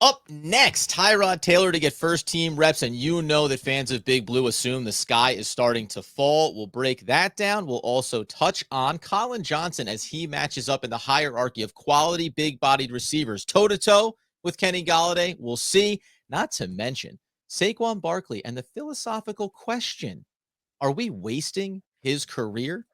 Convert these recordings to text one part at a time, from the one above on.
Up next, Tyrod Taylor to get first team reps, and you know that fans of Big Blue assume the sky is starting to fall. We'll break that down. We'll also touch on Collin Johnson as he matches up in the hierarchy of quality big-bodied receivers toe-to-toe with Kenny Golladay. We'll see. Not to mention Saquon Barkley and the philosophical question, are we wasting his career?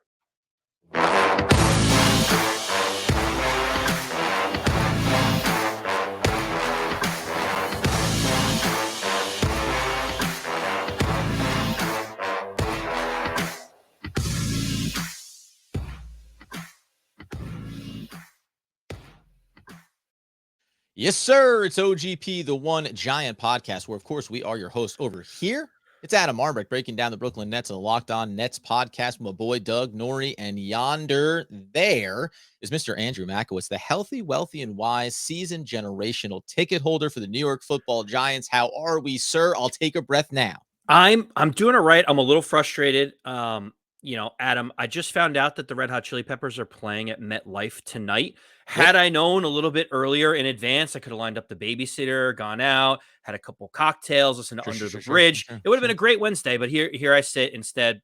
Yes, sir. It's OGP, the One Giant Podcast, where, of course, we are your hosts over here. It's Adam Armbrecht breaking down the Brooklyn Nets and the Locked On Nets podcast with my boy Doug Norrie. And yonder there is Mr. Andrew Makowitz, the healthy, wealthy, and wise seasoned generational ticket holder for the New York Football Giants. How are we, sir? I'll take a breath now. I'm doing it right. I'm a little frustrated. Adam, I just found out that the Red Hot Chili Peppers are playing at MetLife tonight. Had I known a little bit earlier in advance, I could have lined up the babysitter, gone out, had a couple cocktails, listened to Under the Bridge. It would have been a great Wednesday, but here I sit instead.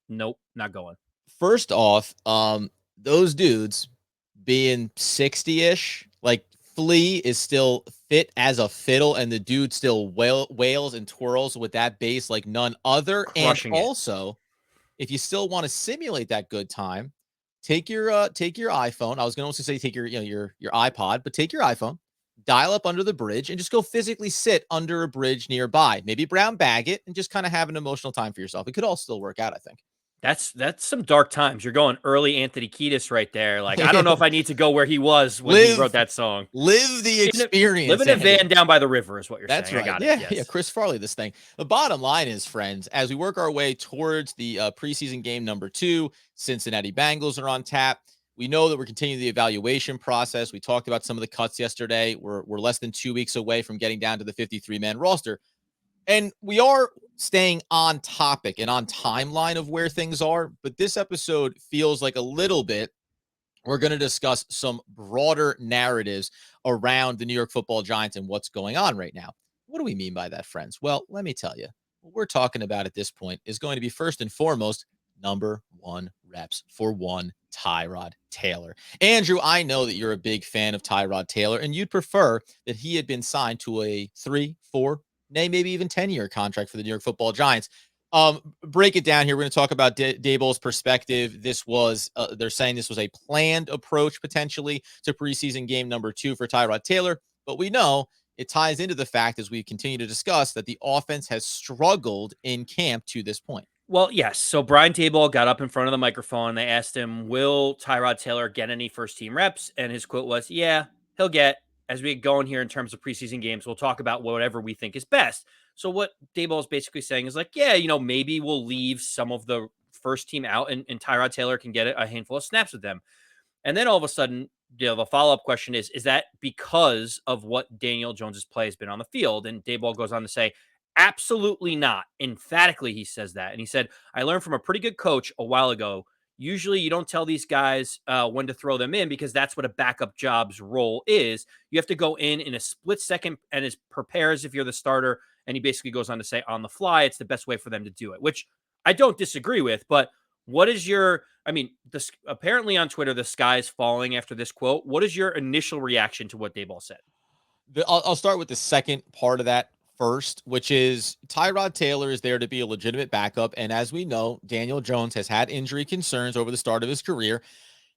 Nope, not going. First off, those dudes being 60-ish, like Flea is still fit as a fiddle, and the dude still wails and twirls with that bass like none other. Crushing and also, if you still want to simulate that good time, take your iPhone. I was going to also say take your iPod, but take your iPhone, dial up Under the Bridge, and just go physically sit under a bridge nearby. Maybe brown bag it and just kind of have an emotional time for yourself. It could all still work out, I think. That's some dark times. You're going early Anthony Kiedis right there. Like, I don't know if I need to go where he was when he wrote that song. Live the experience. Live in a van down by the river is what you're saying. Right. I got it. Yes. Yeah. Chris Farley, this thing. The bottom line is, friends, as we work our way towards the preseason game number 2, Cincinnati Bengals are on tap. We know that we're continuing the evaluation process. We talked about some of the cuts yesterday. We're less than 2 weeks away from getting down to the 53-man roster. And we are staying on topic and on timeline of where things are. But this episode feels like a little bit, we're going to discuss some broader narratives around the New York Football Giants and what's going on right now. What do we mean by that, friends? Well, let me tell you. What we're talking about at this point is going to be first and foremost number 1 reps for one Tyrod Taylor. Andrew, I know that you're a big fan of Tyrod Taylor, and you'd prefer that he had been signed to a 3, 4, maybe even 10-year contract for the New York Football Giants. Break it down here. We're going to talk about Daboll's perspective. This was, they're saying this was a planned approach potentially to preseason game number 2 for Tyrod Taylor, but we know it ties into the fact, as we continue to discuss, that the offense has struggled in camp to this point. Well, yes. So Brian Daboll got up in front of the microphone. They asked him, will Tyrod Taylor get any first team reps? And his quote was, yeah, he'll get. As we get going here in terms of preseason games, we'll talk about whatever we think is best. So what Daboll is basically saying is like, yeah, maybe we'll leave some of the first team out and Tyrod Taylor can get a handful of snaps with them. And then all of a sudden, the follow-up question is that because of what Daniel Jones's play has been on the field? And Daboll goes on to say, absolutely not. Emphatically, he says that. And he said, I learned from a pretty good coach a while ago. Usually you don't tell these guys when to throw them in because that's what a backup job's role is. You have to go in a split second and as prepare as if you're the starter. And he basically goes on to say on the fly, it's the best way for them to do it, which I don't disagree with. But what is apparently on Twitter, the sky is falling after this quote. What is your initial reaction to what Daboll said? I'll start with the second part of that first, which is Tyrod Taylor is there to be a legitimate backup. And as we know, Daniel Jones has had injury concerns over the start of his career.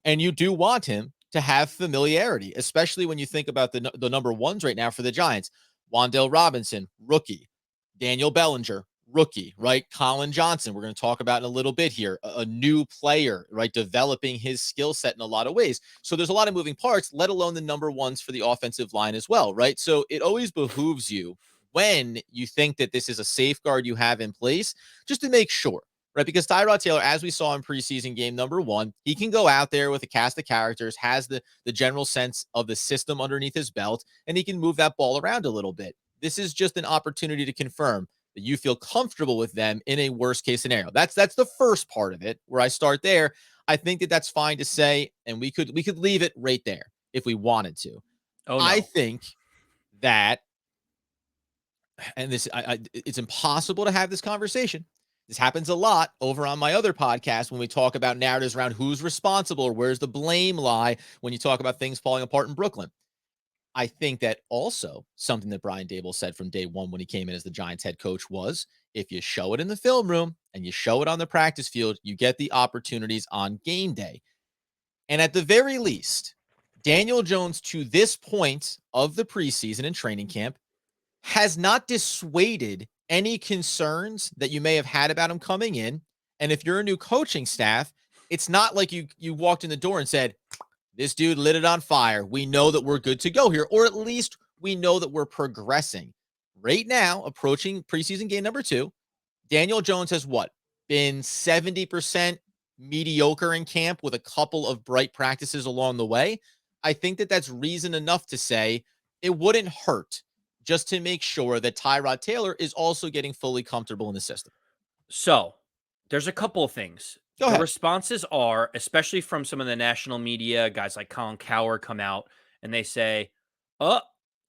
And you do want him to have familiarity, especially when you think about the number 1s right now for the Giants. Wan'Dale Robinson, rookie. Daniel Bellinger, rookie, right? Collin Johnson, we're going to talk about in a little bit here, a new player, right? Developing his skill set in a lot of ways. So there's a lot of moving parts, let alone the number 1s for the offensive line as well, right? So it always behooves you when you think that this is a safeguard you have in place, just to make sure, right? Because Tyrod Taylor, as we saw in preseason game number 1, he can go out there with a cast of characters, has the general sense of the system underneath his belt, and he can move that ball around a little bit. This is just an opportunity to confirm that you feel comfortable with them in a worst case scenario. That's the first part of it where I start there. I think that that's fine to say, and we could leave it right there if we wanted to. Oh, no. I think that, and this, it's impossible to have this conversation. This happens a lot over on my other podcast when we talk about narratives around who's responsible or where's the blame lie when you talk about things falling apart in Brooklyn. I think that also something that Brian Daboll said from day one when he came in as the Giants head coach was, if you show it in the film room and you show it on the practice field, you get the opportunities on game day. And at the very least, Daniel Jones, to this point of the preseason and training camp, has not dissuaded any concerns that you may have had about him coming in. And if you're a new coaching staff, it's not like you walked in the door and said, this dude lit it on fire. We know that we're good to go here, or at least we know that we're progressing. Right now, approaching preseason game number 2, Daniel Jones has what? Been 70% mediocre in camp with a couple of bright practices along the way. I think that that's reason enough to say it wouldn't hurt just to make sure that Tyrod Taylor is also getting fully comfortable in the system. So there's a couple of things. Go The ahead. responses are, especially from some of the national media, guys like Colin Cowherd come out and they say, oh,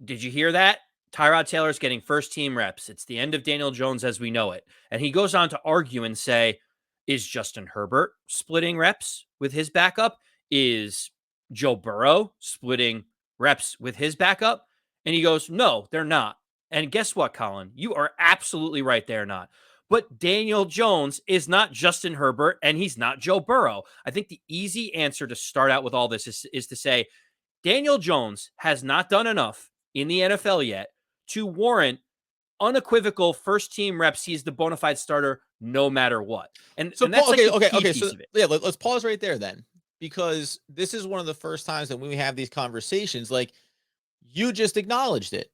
did you hear that? Tyrod Taylor's getting first team reps. It's the end of Daniel Jones as we know it. And he goes on to argue and say, is Justin Herbert splitting reps with his backup? Is Joe Burrow splitting reps with his backup? And he goes, no, they're not. And guess what, Colin? You are absolutely right. They're not. But Daniel Jones is not Justin Herbert and he's not Joe Burrow. I think the easy answer to start out with all this is to say Daniel Jones has not done enough in the NFL yet to warrant unequivocal first team reps. He's the bona fide starter no matter what. And that's okay. piece So of it. yeah, let's pause right there then, because this is one of the first times that when we have these conversations, like you just acknowledged it.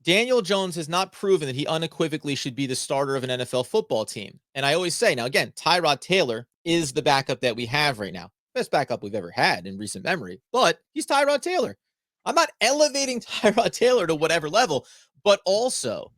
Daniel Jones has not proven that he unequivocally should be the starter of an NFL football team. And I always say, now again, Tyrod Taylor is the backup that we have right now. Best backup we've ever had in recent memory, but he's Tyrod Taylor. I'm not elevating Tyrod Taylor to whatever level, but also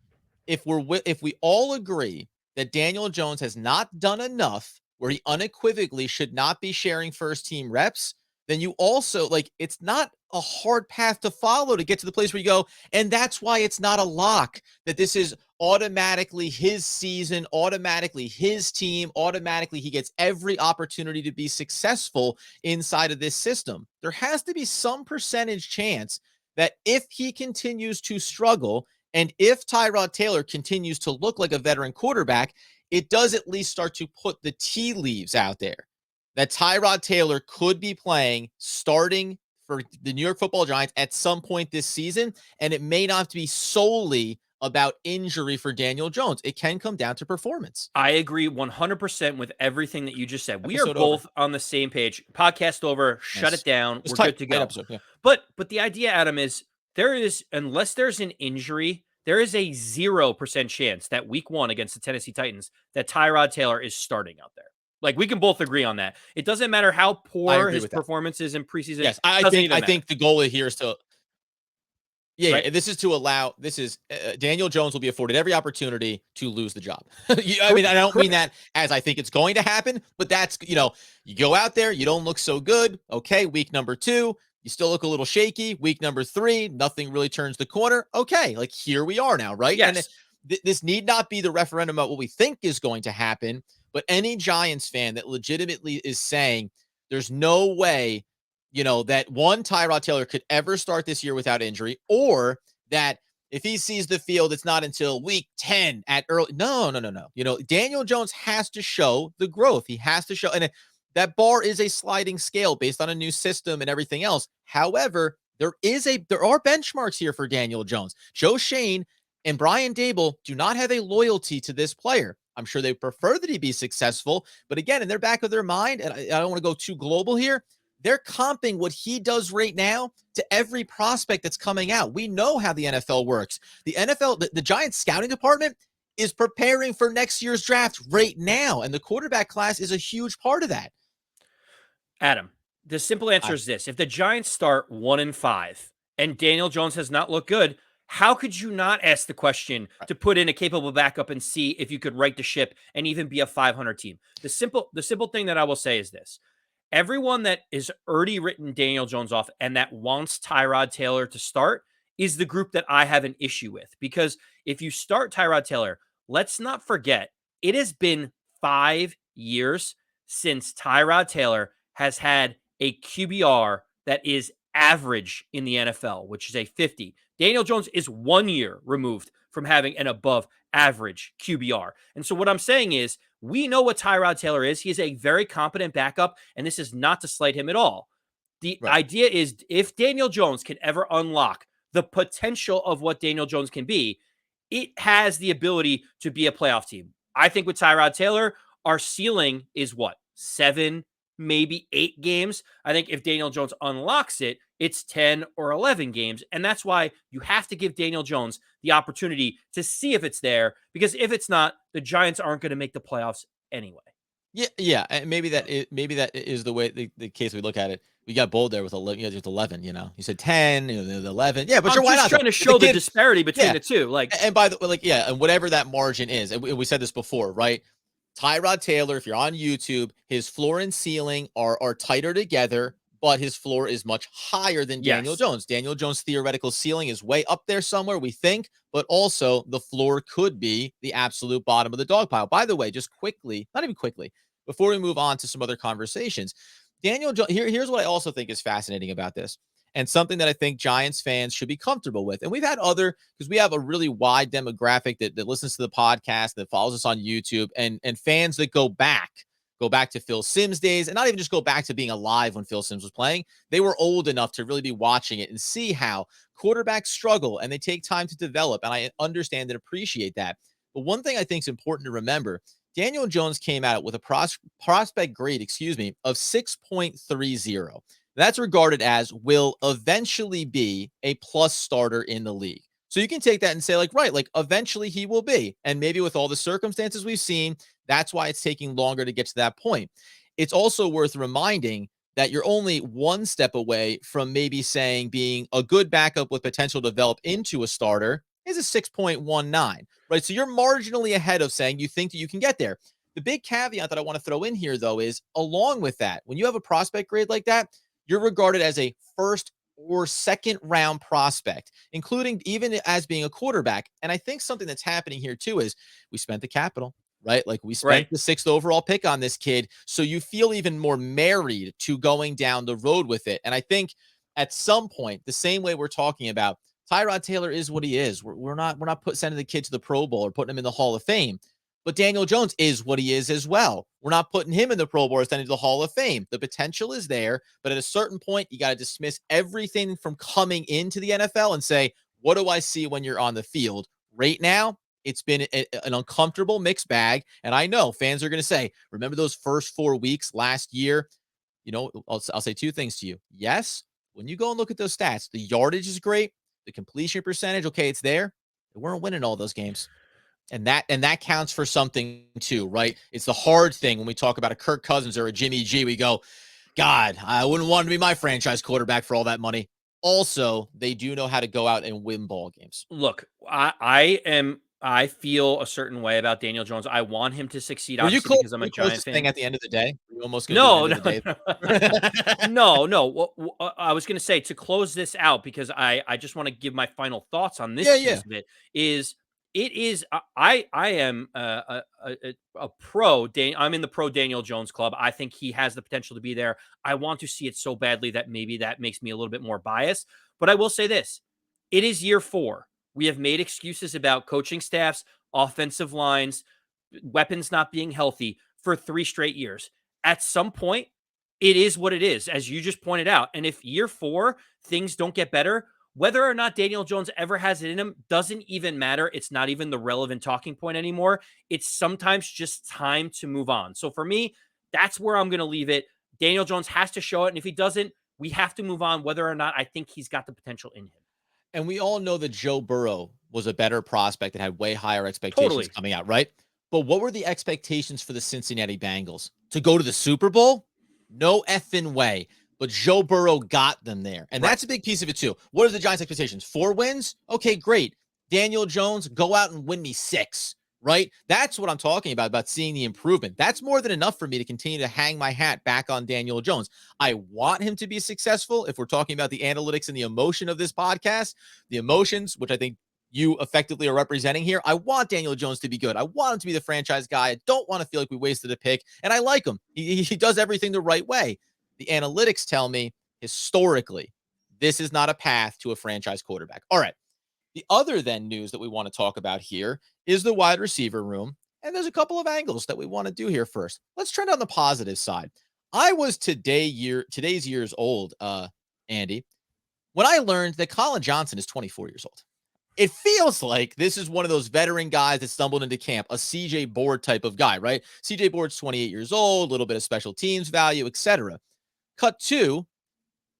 if we all agree that Daniel Jones has not done enough where he unequivocally should not be sharing first team reps, then you also, like, it's not a hard path to follow to get to the place where you go. And that's why it's not a lock that this is automatically his season, automatically his team, automatically he gets every opportunity to be successful inside of this system. There has to be some percentage chance that if he continues to struggle and if Tyrod Taylor continues to look like a veteran quarterback, it does at least start to put the tea leaves out there that Tyrod Taylor could be playing starting for the New York Football Giants at some point this season, and it may not be solely about injury for Daniel Jones. It can come down to performance. I agree 100% with everything that you just said. We are Episode both over. On the same page. Podcast over. Shut Nice. it down. It's We're tight, good to tight go. episode, yeah. But the idea, Adam, is unless there's an injury, there is a 0% chance that week 1 against the Tennessee Titans that Tyrod Taylor is starting out there. Like, we can both agree on that. It doesn't matter how poor his performance is in preseason. Yes, I think the goal here is to right? This is to allow. This is Daniel Jones will be afforded every opportunity to lose the job. I mean, I don't mean that as I think it's going to happen, but that's, you go out there, you don't look so good. Okay, week number 2, you still look a little shaky. Week number 3, nothing really turns the corner. Okay, like here we are now, right? Yes. And this need not be the referendum about what we think is going to happen, but any Giants fan that legitimately is saying there's no way that one, Tyrod Taylor could ever start this year without injury, or that if he sees the field, it's not until week 10 at early. No. Daniel Jones has to show the growth. He has to show, and that bar is a sliding scale based on a new system and everything else. However, there are benchmarks here for Daniel Jones. Joe Shane and Brian Daboll do not have a loyalty to this player. I'm sure they prefer that he be successful, but again, in their back of their mind, and I don't want to go too global here, they're comping what he does right now to every prospect that's coming out. We know how the NFL works. The NFL, the Giants scouting department is preparing for next year's draft right now, and the quarterback class is a huge part of that. Adam, the simple answer is this. If the Giants start 1-5 and Daniel Jones has not looked good, how could you not ask the question to put in a capable backup and see if you could right the ship and even be a 500 team? The simple thing that I will say is this. Everyone that is already written Daniel Jones off and that wants Tyrod Taylor to start is the group that I have an issue with. Because if you start Tyrod Taylor, let's not forget, it has been 5 years since Tyrod Taylor has had a QBR that is average in the NFL, which is a 50. Daniel Jones is 1 year removed from having an above average QBR. And so what I'm saying is, we know what Tyrod Taylor is. He is a very competent backup, and this is not to slight him at all. The Right. idea is, if Daniel Jones can ever unlock the potential of what Daniel Jones can be, it has the ability to be a playoff team. I think with Tyrod Taylor, our ceiling is what? 7, maybe 8 games. I think if Daniel Jones unlocks it, it's 10 or 11 games. And that's why you have to give Daniel Jones the opportunity to see if it's there, because if it's not, the Giants aren't going to make the playoffs anyway. Yeah, and maybe that is the way the case we look at it. We got bold there with 11. Just 11. You said 10. The 11. Yeah, but I'm why just not? trying to show the disparity between the two. Like, and by the way, and whatever that margin is, and we said this before, right? Tyrod Taylor, if you're on YouTube, his floor and ceiling are tighter together, but his floor is much higher than Daniel yes, Jones. Daniel Jones' theoretical ceiling is way up there somewhere, we think, but also the floor could be the absolute bottom of the dog pile. By the way, just quickly, not even quickly, before we move on to some other conversations, Daniel Jones, here's what I also think is fascinating about this, and something that I think Giants fans should be comfortable with. And we've had because we have a really wide demographic that listens to the podcast, that follows us on YouTube, and fans that go back to Phil Simms days, and not even just go back to being alive when Phil Simms was playing. They were old enough to really be watching it and see how quarterbacks struggle and they take time to develop. And I understand and appreciate that. But one thing I think is important to remember, Daniel Jones came out with a prospect grade, of 6.30. That's regarded as will eventually be a plus starter in the league. So you can take that and say, eventually he will be. And maybe with all the circumstances we've seen, that's why it's taking longer to get to that point. It's also worth reminding that you're only one step away from maybe saying being a good backup with potential to develop into a starter is a 6.19, right? So you're marginally ahead of saying you think that you can get there. The big caveat that I want to throw in here, though, is along with that, when you have a prospect grade like that, you're regarded as a first or second round prospect, including even as being a quarterback. And I think something that's happening here too is we spent the capital, right? Like we spent right. the 6th overall pick on this kid. So you feel even more married to going down the road with it. And I think at some point, the same way we're talking about Tyrod Taylor is what he is. We're not sending the kid to the Pro Bowl or putting him in the Hall of Fame. But Daniel Jones is what he is as well. We're not putting him in the Pro Bowl or sending to the Hall of Fame. The potential is there, but at a certain point, you got to dismiss everything from coming into the NFL and say, what do I see when you're on the field? Right now, it's been an uncomfortable mixed bag. And I know fans are going to say, remember those first 4 weeks last year? I'll say 2 things to you. Yes, when you go and look at those stats, the yardage is great. The completion percentage, okay, it's there. They weren't winning all those games. And that counts for something too, right? It's the hard thing when we talk about a Kirk Cousins or a Jimmy G. We go, God, I wouldn't want to be my franchise quarterback for all that money. Also, they do know how to go out and win ball games. Look, I feel a certain way about Daniel Jones. I want him to succeed, Were you obviously, close? because I'm Were a you close Giant to saying fan. at the end of the day? Were you almost going to do No, end of no, the day? no. I was going to say, to close this out, because I just want to give my final thoughts on this Yeah. piece of it. I am a pro. I'm in the pro Daniel Jones club. I think he has the potential to be there. I want to see it so badly that maybe that makes me a little bit more biased. But I will say this: it is year 4. We have made excuses about coaching staffs, offensive lines, weapons not being healthy for 3 straight years. At some point, it is what it is, as you just pointed out. And if year 4 things don't get better, whether or not Daniel Jones ever has it in him doesn't even matter. It's not even the relevant talking point anymore. It's sometimes just time to move on. So for me, that's where I'm going to leave it. Daniel Jones has to show it. And if he doesn't, we have to move on, whether or not I think he's got the potential in him. And we all know that Joe Burrow was a better prospect and had way higher expectations Totally. coming out, right? But what were the expectations for the Cincinnati Bengals? To go to the Super Bowl? No effing way. But Joe Burrow got them there. And Right. that's a big piece of it, too. What are the Giants' expectations? 4 wins? Okay, great. Daniel Jones, go out and win me 6. right? That's what I'm talking about seeing the improvement. That's more than enough for me to continue to hang my hat back on Daniel Jones. I want him to be successful. If we're talking about the analytics and the emotion of this podcast, the emotions, which I think you effectively are representing here, I want Daniel Jones to be good. I want him to be the franchise guy. I don't want to feel like we wasted a pick, and I like him. He does everything the right way. The analytics tell me historically, this is not a path to a franchise quarterback. All right. The other then news that we want to talk about here is the wide receiver room. And there's a couple of angles that we want to do here first. Let's trend on the positive side. I was today's years old, Andy, when I learned that Collin Johnson is 24 years old. It feels like this is one of those veteran guys that stumbled into camp, a CJ Board type of guy, right? CJ Board's 28 years old, a little bit of special teams value, etc. Cut two,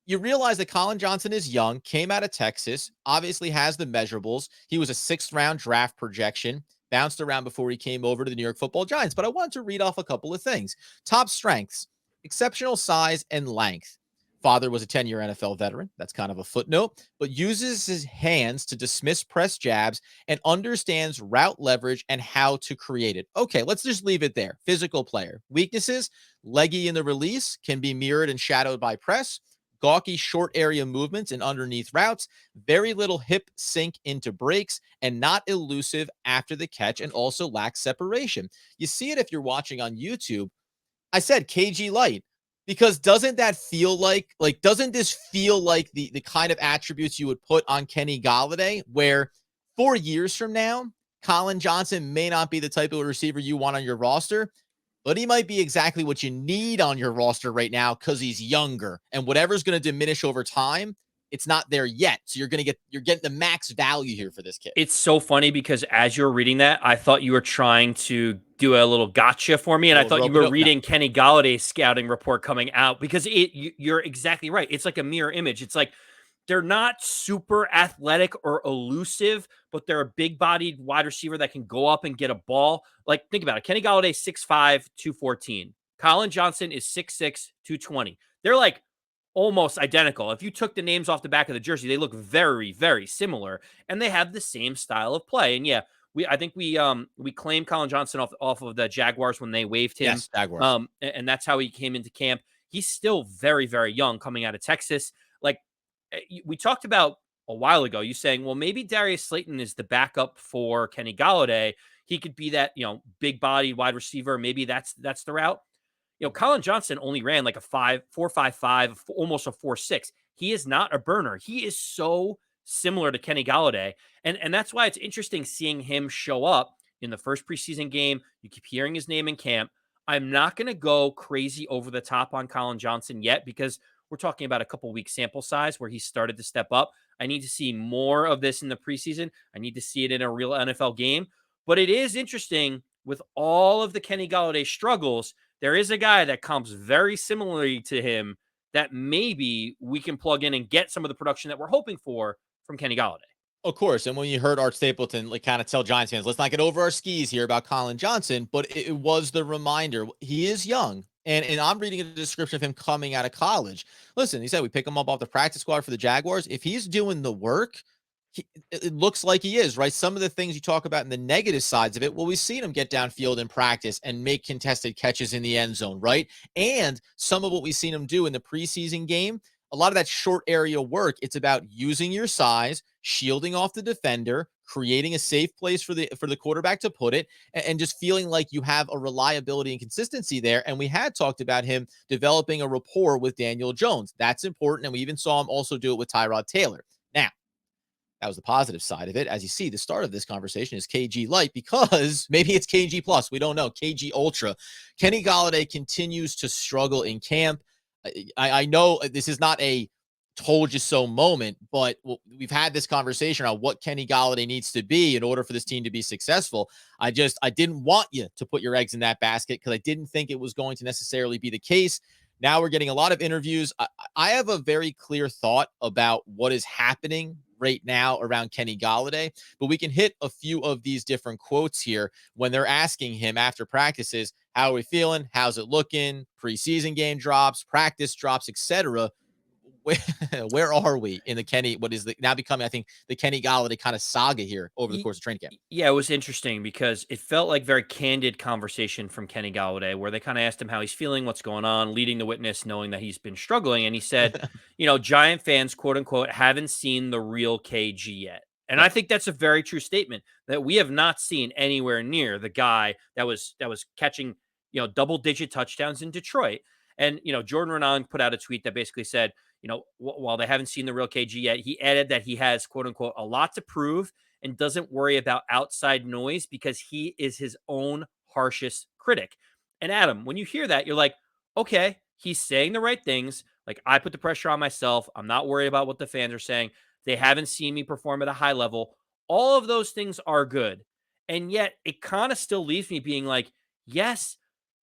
you realize that Collin Johnson is young, came out of Texas, obviously has the measurables. He was a 6th-round draft projection, bounced around before he came over to the New York Football Giants. But I want to read off a couple of things. Top strengths, exceptional size and length. Father was a 10-year NFL veteran. That's kind of a footnote, but uses his hands to dismiss press jabs and understands route leverage and how to create it. Okay, let's just leave it there. Physical player. Weaknesses, leggy in the release, can be mirrored and shadowed by press. Gawky short area movements and underneath routes, very little hip sink into breaks, and not elusive after the catch, and also lacks separation. You see it if you're watching on YouTube. I said KG light because doesn't that feel like doesn't this feel like the kind of attributes you would put on Kenny Golladay, where 4 years from now, Collin Johnson may not be the type of receiver you want on your roster, but he might be exactly what you need on your roster right now because he's younger, and whatever's going to diminish over time, it's not there yet. So you're getting the max value here for this kid. It's so funny because as you were reading that, I thought you were trying to do a little gotcha for me, and I thought you were reading Kenny Galladay's scouting report coming out, because you're exactly right. It's like a mirror image. It's like they're not super athletic or elusive, but they're a big-bodied wide receiver that can go up and get a ball. Like, think about it. Kenny Golladay, 6'5", 214. Collin Johnson is 6'6", 220. They're like almost identical. If you took the names off the back of the jersey, they look very, very similar, and they have the same style of play. And yeah, I think we claimed Collin Johnson off of the Jaguars when they waived him. Yes, Jaguars. And that's how he came into camp. He's still very, very young coming out of Texas. Like, we talked about a while ago, you saying, well, maybe Darius Slayton is the backup for Kenny Golladay. He could be that, big bodied wide receiver. Maybe that's the route. Collin Johnson only ran like a 4.55, almost a 4.6. He is not a burner. He is so similar to Kenny Golladay. And that's why it's interesting seeing him show up in the first preseason game. You keep hearing his name in camp. I'm not going to go crazy over the top on Collin Johnson yet, because we're talking about a couple week sample size where he started to step up. I need to see more of this in the preseason. I need to see it in a real NFL game. But it is interesting, with all of the Kenny Golladay struggles, there is a guy that comes very similarly to him that maybe we can plug in and get some of the production that we're hoping for from Kenny Golladay. Of course. And when you heard Art Stapleton kind of tell Giants fans, let's not get over our skis here about Collin Johnson, but it was the reminder. He is young. And I'm reading a description of him coming out of college. Listen, he said we pick him up off the practice squad for the Jaguars. If he's doing the work, it looks like he is, right? Some of the things you talk about in the negative sides of it, well, we've seen him get downfield in practice and make contested catches in the end zone, right? And some of what we've seen him do in the preseason game, a lot of that short area work, it's about using your size, shielding off the defender, creating a safe place for the quarterback to put it, and just feeling like you have a reliability and consistency there. And we had talked about him developing a rapport with Daniel Jones. That's important. And we even saw him also do it with Tyrod Taylor. Now, that was the positive side of it. As you see, the start of this conversation is KG light, because maybe it's KG plus. We don't know. KG ultra. Kenny Golladay continues to struggle in camp. I know this is not a told you so moment, but we've had this conversation on what Kenny Golladay needs to be in order for this team to be successful. I didn't want you to put your eggs in that basket, because I didn't think it was going to necessarily be the case. Now we're getting a lot of interviews. I have a very clear thought about what is happening right now around Kenny Golladay, but we can hit a few of these different quotes here when they're asking him after practices, how are we feeling? How's it looking? Preseason game drops, practice drops, etc. where, where are we in the Kenny? What is the now becoming, I think, the Kenny Golladay kind of saga here over the Ye- course of training camp? Yeah, it was interesting because it felt like very candid conversation from Kenny Golladay, where they kind of asked him how he's feeling, what's going on, leading the witness, knowing that he's been struggling. And he said, Giant fans, quote unquote, haven't seen the real KG yet. And I Right. think that's a very true statement that we have not seen anywhere near the guy that was catching, double digit touchdowns in Detroit. And, Jordan Renan put out a tweet that basically said, while they haven't seen the real KG yet, he added that he has, quote unquote, a lot to prove and doesn't worry about outside noise because he is his own harshest critic. And Adam, when you hear that, you're like, okay, he's saying the right things. Like, I put the pressure on myself. I'm not worried about what the fans are saying. They haven't seen me perform at a high level. All of those things are good. And yet it kind of still leaves me being like, yes,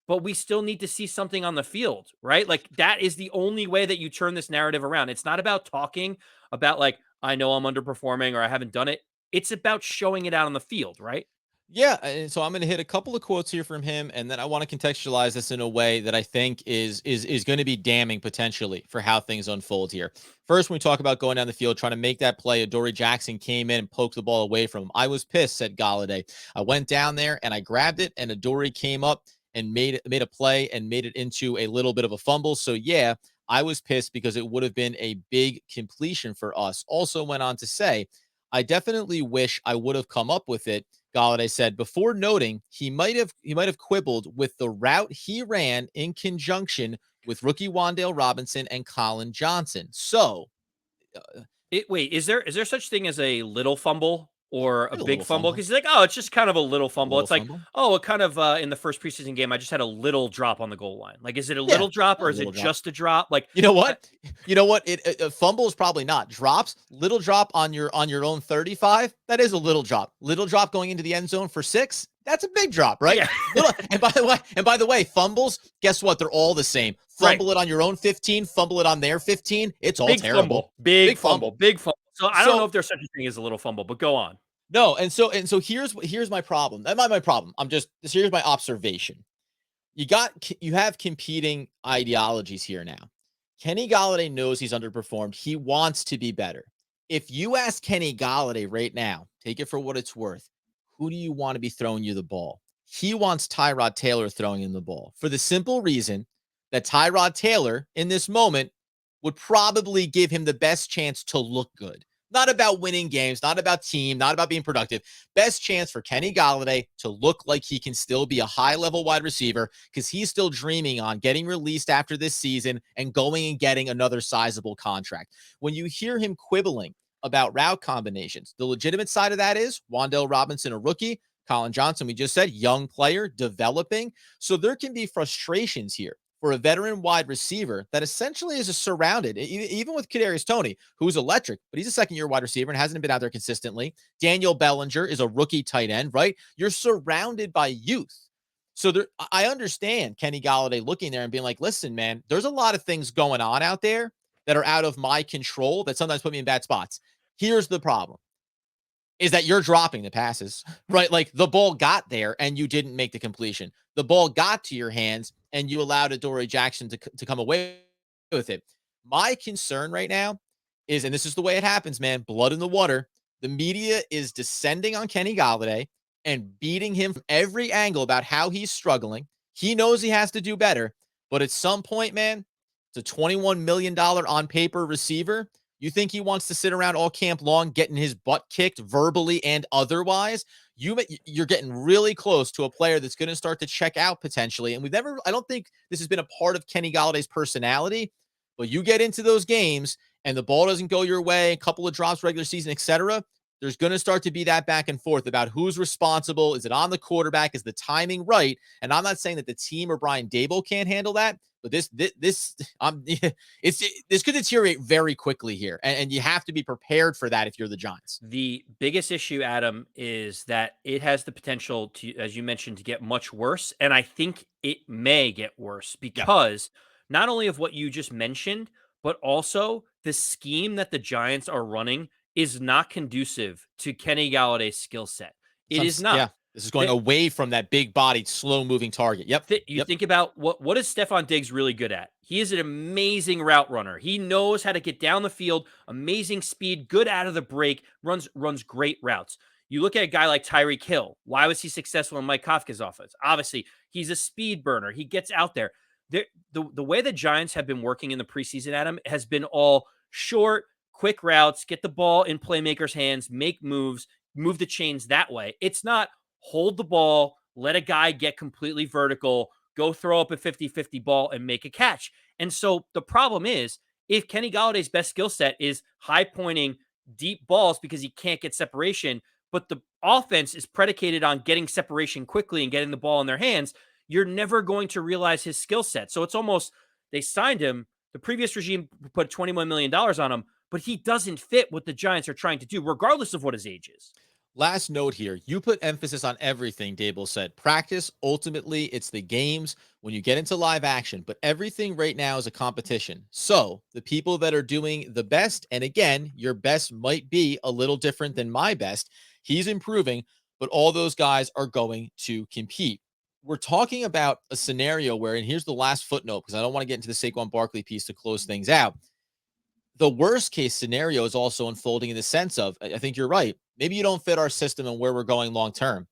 but we still need to see something on the field, right? Like, that is the only way that you turn this narrative around. It's not about talking about, like, I know I'm underperforming or I haven't done it. It's about showing it out on the field, right? Yeah, and so I'm going to hit a couple of quotes here from him, and then I want to contextualize this in a way that I think is going to be damning potentially for how things unfold here. First, when we talk about going down the field, trying to make that play, Adoree Jackson came in and poked the ball away from him. I was pissed, said Golladay. I went down there and I grabbed it, and Adoree came up and made a play and made it into a little bit of a fumble. So yeah, I was pissed because it would have been a big completion for us. Also went on to say, I definitely wish I would have come up with it, Golladay said, before noting he might have quibbled with the route he ran in conjunction with rookie Wan'Dale Robinson and Collin Johnson. So, Wait, is there such thing as a little fumble or a a big little fumble? fumble, Because like, oh, it's just kind of a little a fumble. little It's like, fumble. oh, it kind of in the first preseason game, I just had a little drop on the goal line. Like, is it a Yeah, little drop a or is little it drop. just a drop? Like, You know I, what? You know what? A fumble is probably not drops. Little drop on your own 35. That is a little drop. Little drop going into the end zone for 6. That's a big drop, right? yeah, Little, and by the way, fumbles. Guess what? They're all the same. right. Fumble it on your own 15. Fumble it on their 15. It's all Big terrible. fumble, big Big fumble, fumble. big fumble. So I don't know So if there's such a thing as a little fumble, but go on. no, and so here's my problem. Not my problem. Here's my observation. You have competing ideologies here now. Kenny Golladay knows he's underperformed. He wants to be better. If you ask Kenny Golladay right now, take it for what it's worth, who do you want to be throwing you the ball? He wants Tyrod Taylor throwing him the ball for the simple reason that Tyrod Taylor in this moment would probably give him the best chance to look good. Not about winning games, not about team, not about being productive. Best chance for Kenny Golladay to look like he can still be a high level wide receiver because he's still dreaming on getting released after this season and going and getting another sizable contract. When you hear him quibbling about route combinations, the legitimate side of that is Wan'Dale Robinson, a rookie. Collin Johnson, we just said, young player, developing. So there can be frustrations here for a veteran wide receiver that essentially is a surrounded, even with Kadarius Toney, who's electric, but he's a second-year wide receiver and hasn't been out there consistently. Daniel Bellinger is a rookie tight end, right? You're surrounded by youth. So I understand Kenny Golladay looking there and being like, listen, man, there's a lot of things going on out there that are out of my control that sometimes put me in bad spots. Here's the problem is that you're dropping the passes, right? Like the ball got there and you didn't make the completion. The ball got to your hands and you allowed Adoree Jackson to come away with it. My concern right now is, and this is the way it happens, man, blood in the water. The media is descending on Kenny Golladay and beating him from every angle about how he's struggling. He knows he has to do better, but at some point, man, it's a $21 million on paper receiver. You think he wants to sit around all camp long getting his butt kicked verbally and otherwise? You're getting really close to a player that's going to start to check out potentially. And I don't think this has been a part of Kenny Galladay's personality, but you get into those games and the ball doesn't go your way, a couple of drops regular season, etc. There's going to start to be that back and forth about who's responsible. Is it on the quarterback? Is the timing right? And I'm not saying that the team or Brian Daboll can't handle that, but this could deteriorate very quickly here, and you have to be prepared for that if you're the Giants. The biggest issue, Adam, is that it has the potential to, as you mentioned, to get much worse. And I think it may get worse Yeah, because not only of what you just mentioned, but also the scheme that the Giants are running is not conducive to Kenny Galladay's skill set. It is yeah. not. This is going away from that big-bodied, slow-moving target. Yep. You think about what is Stephon Diggs really good at? He is an amazing route runner. He knows how to get down the field, amazing speed, good out of the break, runs great routes. You look at a guy like Tyreek Hill. Why was he successful in Mike Kafka's offense? Obviously, he's a speed burner. He gets out there. The way the Giants have been working in the preseason, Adam, has been all short, quick routes, get the ball in playmakers' hands, make moves, move the chains that way. It's not hold the ball, let a guy get completely vertical, go throw up a 50-50 ball and make a catch. And so the problem is, if Kenny Galladay's best skill set is high pointing deep balls because he can't get separation, but the offense is predicated on getting separation quickly and getting the ball in their hands, you're never going to realize his skill set. So it's almost, they signed him, the previous regime put $21 million on him, but he doesn't fit what the Giants are trying to do, regardless of what his age is. Last note here, you put emphasis on everything, Dable said. Practice, ultimately, it's the games when you get into live action, but everything right now is a competition. So the people that are doing the best, and again, your best might be a little different than my best. He's improving, but all those guys are going to compete. We're talking about a scenario where, and here's the last footnote, because I don't want to get into the Saquon Barkley piece to close things out. The worst case scenario is also unfolding in the sense of, I think you're right. Maybe you don't fit our system and where we're going long term.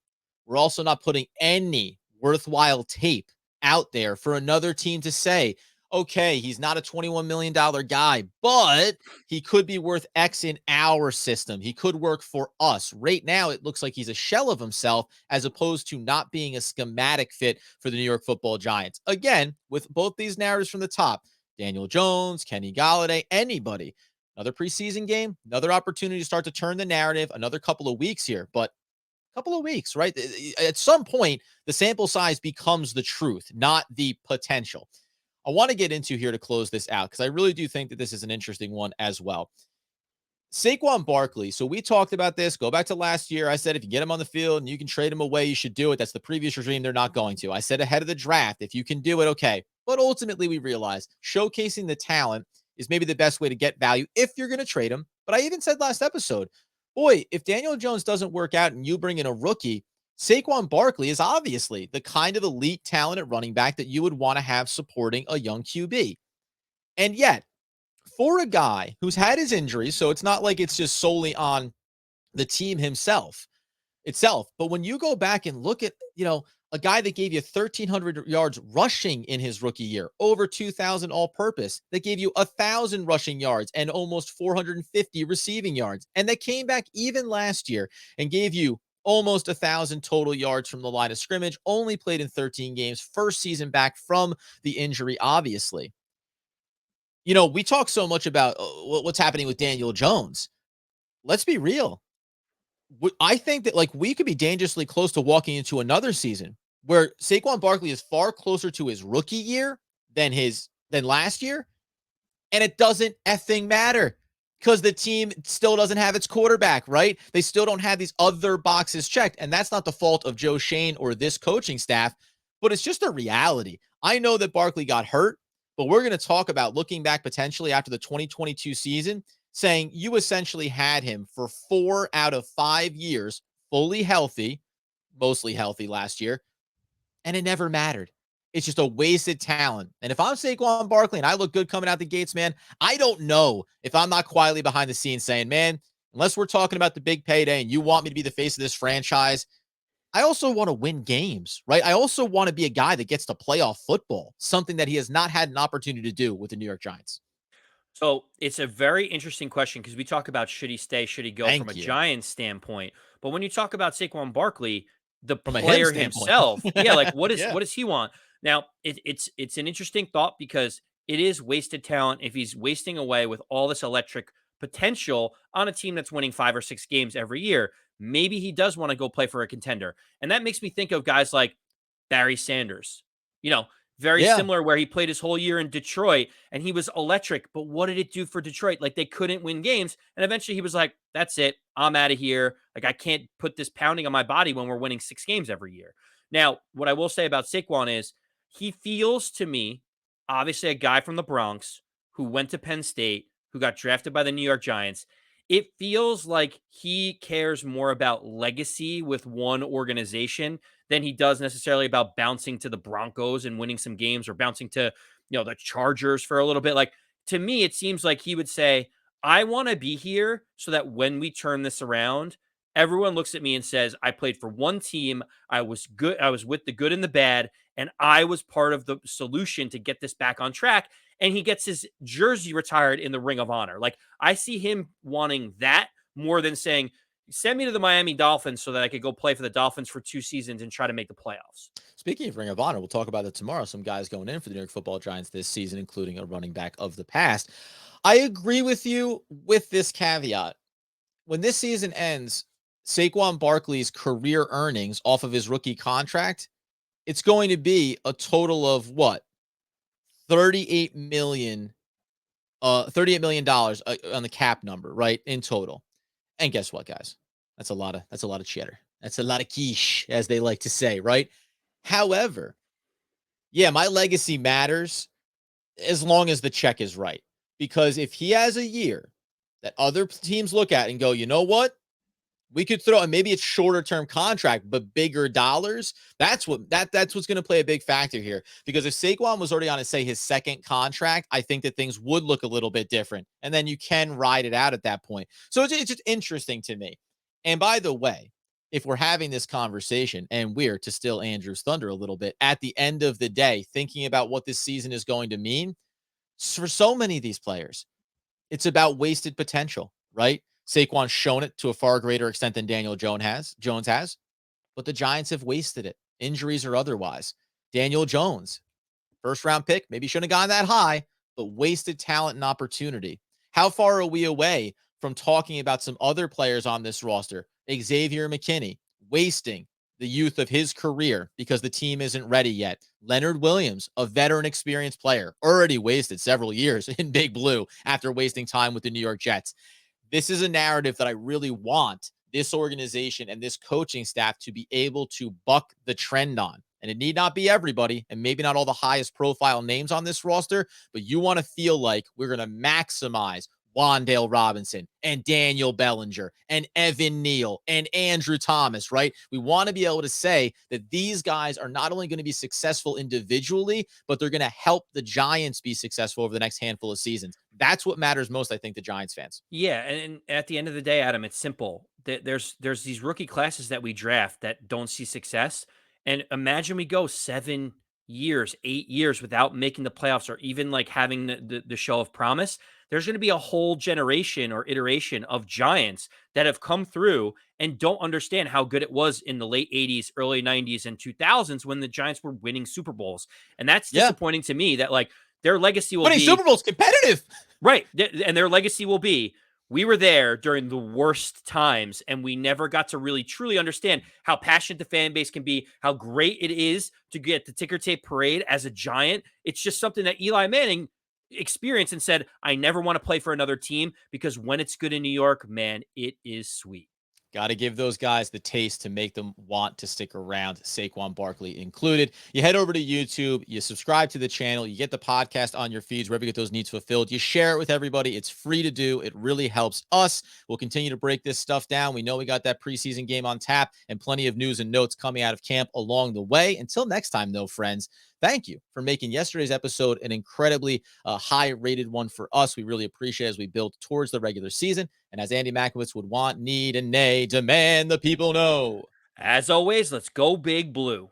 We're also not putting any worthwhile tape out there for another team to say, okay, he's not a $21 million guy, but he could be worth X in our system. He could work for us. Right now, it looks like he's a shell of himself as opposed to not being a schematic fit for the New York Football Giants. Again, with both these narratives from the top, Daniel Jones, Kenny Golladay, anybody. Another preseason game, another opportunity to start to turn the narrative, another couple of weeks here, but a couple of weeks, right? At some point, the sample size becomes the truth, not the potential. I want to get into here to close this out because I really do think that this is an interesting one as well. Saquon Barkley. So we talked about this. Go back to last year. I said if you get him on the field and you can trade him away, you should do it. That's the previous regime. They're not going to. I said ahead of the draft, if you can do it, okay. But ultimately, we realized showcasing the talent is maybe the best way to get value if you're going to trade him. But I even said last episode, boy, if Daniel Jones doesn't work out and you bring in a rookie, Saquon Barkley is obviously the kind of elite talent at running back that you would want to have supporting a young QB. And yet, for a guy who's had his injuries, so it's not like it's just solely on the team itself. But when you go back and look at, a guy that gave you 1,300 yards rushing in his rookie year, over 2,000 all-purpose, that gave you 1,000 rushing yards and almost 450 receiving yards, and that came back even last year and gave you almost 1,000 total yards from the line of scrimmage, only played in 13 games, first season back from the injury, obviously. We talk so much about what's happening with Daniel Jones. Let's be real. I think that we could be dangerously close to walking into another season where Saquon Barkley is far closer to his rookie year than last year. And it doesn't effing matter because the team still doesn't have its quarterback, right? They still don't have these other boxes checked. And that's not the fault of Joe Shane or this coaching staff, but it's just a reality. I know that Barkley got hurt, but we're going to talk about looking back potentially after the 2022 season, saying you essentially had him for 4 out of 5 years, fully healthy, mostly healthy last year, and it never mattered. It's just a wasted talent. And if I'm Saquon Barkley and I look good coming out the gates, man, I don't know if I'm not quietly behind the scenes saying, man, unless we're talking about the big payday and you want me to be the face of this franchise, I also want to win games, right? I also want to be a guy that gets to playoff football, something that he has not had an opportunity to do with the New York Giants. So it's a very interesting question because we talk about should he stay, should he go from a Giants standpoint. But when you talk about Saquon Barkley, the from player himself, what does he want? Now, it's an interesting thought because it is wasted talent if he's wasting away with all this electric potential on a team that's winning 5 or 6 games every year. Maybe he does want to go play for a contender. And that makes me think of guys like Barry Sanders, very similar where he played his whole year in Detroit and he was electric. But what did it do for Detroit? They couldn't win games. And eventually he was like, that's it. I'm out of here. I can't put this pounding on my body when we're winning 6 games every year. Now, what I will say about Saquon is he feels to me, obviously a guy from the Bronx who went to Penn State, who got drafted by the New York Giants. it feels like he cares more about legacy with one organization than he does necessarily about bouncing to the Broncos and winning some games or bouncing to, the Chargers for a little bit. Like, to me, it seems like he would say, I want to be here so that when we turn this around, everyone looks at me and says, I played for one team. I was good. I was with the good and the bad, and I was part of the solution to get this back on track. And he gets his jersey retired in the Ring of Honor. Like, I see him wanting that more than saying, send me to the Miami Dolphins so that I could go play for the Dolphins for 2 seasons and try to make the playoffs. Speaking of Ring of Honor, we'll talk about that tomorrow. Some guys going in for the New York Football Giants this season, including a running back of the past. I agree with you with this caveat. When this season ends, Saquon Barkley's career earnings off of his rookie contract, it's going to be a total of what? 38 million $38 million on the cap number, right? In total. And guess what, guys? That's a lot of cheddar. That's a lot of quiche, as they like to say, right? However, yeah, my legacy matters as long as the check is right. Because if he has a year that other teams look at and go, you know what? We could throw, and maybe it's shorter term contract, but bigger dollars. That's what's going to play a big factor here. Because if Saquon was already on, say, his second contract, I think that things would look a little bit different, and then you can ride it out at that point. So it's just interesting to me. And by the way, if we're having this conversation, and we're, to steal Andrew's thunder a little bit, at the end of the day, thinking about what this season is going to mean for so many of these players, it's about wasted potential, right? Saquon's shown it to a far greater extent than Daniel Jones has, but the Giants have wasted it, injuries or otherwise. Daniel Jones, first round pick, maybe shouldn't have gone that high, but wasted talent and opportunity. How far are we away from talking about some other players on this roster? Xavier McKinney, wasting the youth of his career because the team isn't ready yet. Leonard Williams, a veteran experienced player, already wasted several years in Big Blue after wasting time with the New York Jets. This is a narrative that I really want this organization and this coaching staff to be able to buck the trend on. And it need not be everybody, and maybe not all the highest profile names on this roster, but you want to feel like we're going to maximize Wan'Dale Robinson and Daniel Bellinger and Evan Neal and Andrew Thomas, right? We want to be able to say that these guys are not only going to be successful individually, but they're going to help the Giants be successful over the next handful of seasons. That's what matters most, I think, to Giants fans. Yeah, and at the end of the day, Adam, it's simple. There's these rookie classes that we draft that don't see success, and imagine we go 7 years, 8 years without making the playoffs or even like having the show of promise. There's going to be a whole generation or iteration of Giants that have come through and don't understand how good it was in the late 80s, early 90s, and 2000s when the Giants were winning Super Bowls, and that's Yeah. disappointing to me. That like their legacy will Winning be Super Bowl's competitive. right, and their legacy will be, we were there during the worst times, and we never got to really truly understand how passionate the fan base can be, how great it is to get the ticker tape parade as a Giant. It's just something that Eli Manning experienced and said, I never want to play for another team because when it's good in New York, man, it is sweet. Got to give those guys the taste to make them want to stick around, Saquon Barkley included. You head over to YouTube, you subscribe to the channel, you get the podcast on your feeds, wherever you get those needs fulfilled. You share it with everybody. It's free to do. It really helps us. We'll continue to break this stuff down. We know we got that preseason game on tap and plenty of news and notes coming out of camp along the way. Until next time, though, friends, thank you for making yesterday's episode an incredibly high-rated one for us. We really appreciate it as we build towards the regular season. And as Andy Makowitz would want, need, and nay, demand the people know. As always, let's go Big Blue.